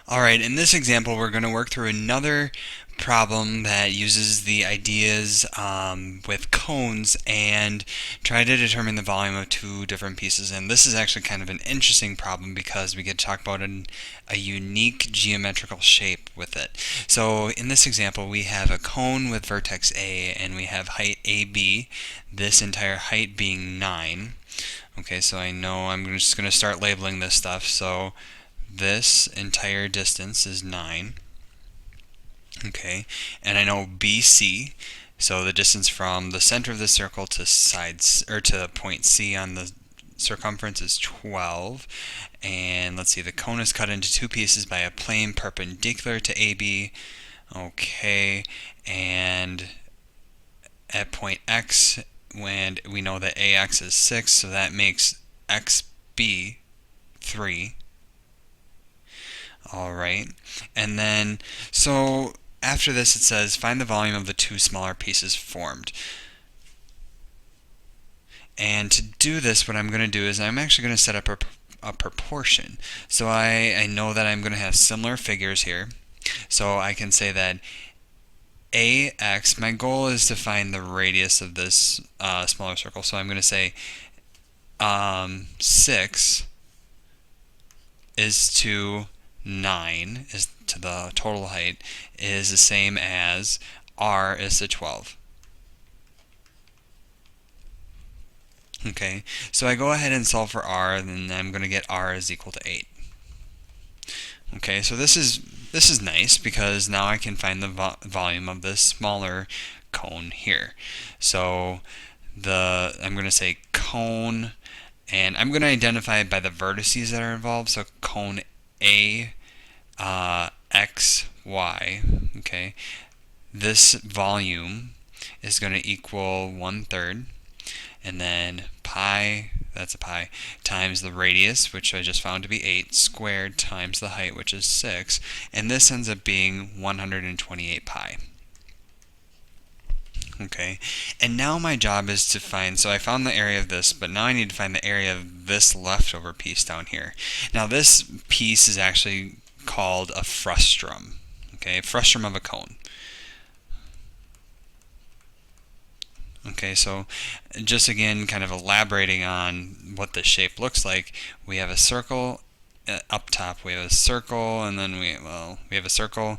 Alright, in this example we're going to work through another problem that uses the ideas with cones and try to determine the volume of two different pieces. And this is actually kind of an interesting problem because we get to talk about a unique geometrical shape with it. So in this example we have a cone with vertex A and we have height AB, this entire height being 9. Okay, so I know I'm just going to start labeling this stuff. So this entire distance is 9. Okay, and I know BC, so the distance from the center of the circle to sides or to point C on the circumference is 12. And let's see, the cone is cut into two pieces by a plane perpendicular to AB. Okay, and at point X, when we know that AX is 6, so that makes XB 3. Alright, and then, so after this it says find the volume of the two smaller pieces formed. And to do this, what I'm going to do is I'm actually going to set up a proportion. So I know that I'm going to have similar figures here. So I can say that AX, my goal is to find the radius of this smaller circle. So I'm going to say 6 is to 9 is to the total height is the same as R is to 12. Okay, so I go ahead and solve for R, and then I'm going to get R is equal to 8. Okay, so this is nice because now I can find the volume of this smaller cone here. So I'm going to say cone, and I'm going to identify it by the vertices that are involved. So cone A, X, Y. Okay, this volume is going to equal 1/3, and then pi, that's a pi, times the radius, which I just found to be 8, squared times the height, which is 6, and this ends up being 128 pi. Okay, and now my job is to find, so I found the area of this, but now I need to find the area of this leftover piece down here. Now this piece is actually called a frustum, okay, frustum of a cone. Okay, so just again kind of elaborating on what this shape looks like, we have a circle up top, we have a circle, and then we have a circle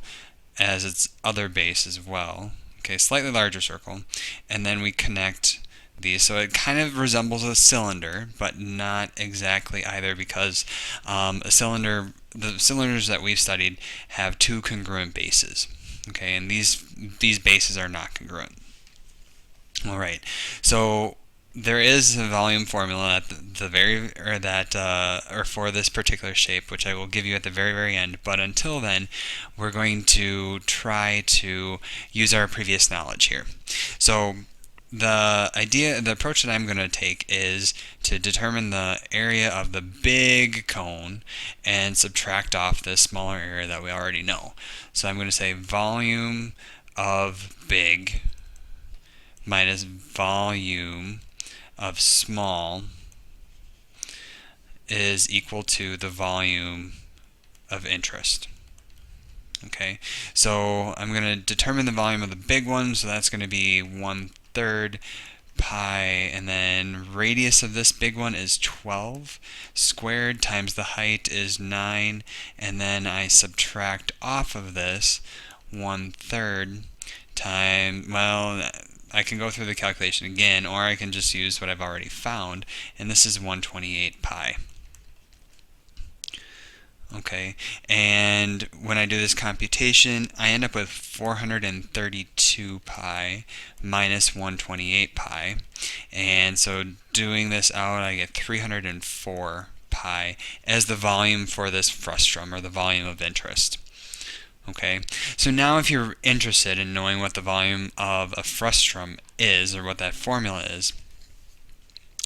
as its other base as well. Okay, slightly larger circle, and then we connect these, so it kind of resembles a cylinder, but not exactly either, because the cylinders that we've studied have two congruent bases. Okay, and these bases are not congruent. All right, so there is a volume formula at or for this particular shape, which I will give you at the very end. But until then, we're going to try to use our previous knowledge here. So the approach that I'm going to take is to determine the area of the big cone and subtract off this smaller area that we already know. So I'm going to say volume of big minus volume of small is equal to the volume of interest. Okay, so I'm going to determine the volume of the big one, so that's going to be 1/3 pi, and then radius of this big one is 12 squared times the height is 9, and then I subtract off of this 1/3 times, well, I can go through the calculation again, or I can just use what I've already found, and this is 128 pi. Okay, and when I do this computation, I end up with 432 pi minus 128 pi, and so doing this out, I get 304 pi as the volume for this frustum, or the volume of interest. Okay, so now if you're interested in knowing what the volume of a frustum is, or what that formula is,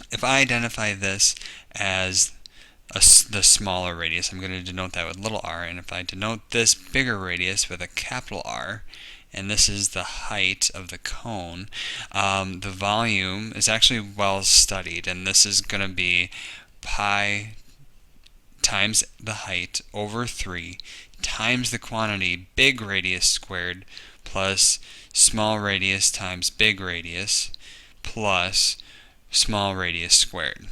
if I identify this as the smaller radius, I'm going to denote that with little r, and if I denote this bigger radius with a capital R, and this is the height of the cone, the volume is actually well studied, and this is going to be pi times the height over 3 times the quantity big radius squared plus small radius times big radius plus small radius squared.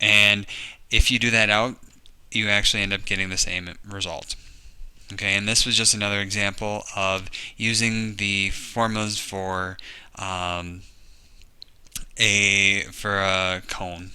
And if you do that out, you actually end up getting the same result. Okay, and this was just another example of using the formulas for a cone.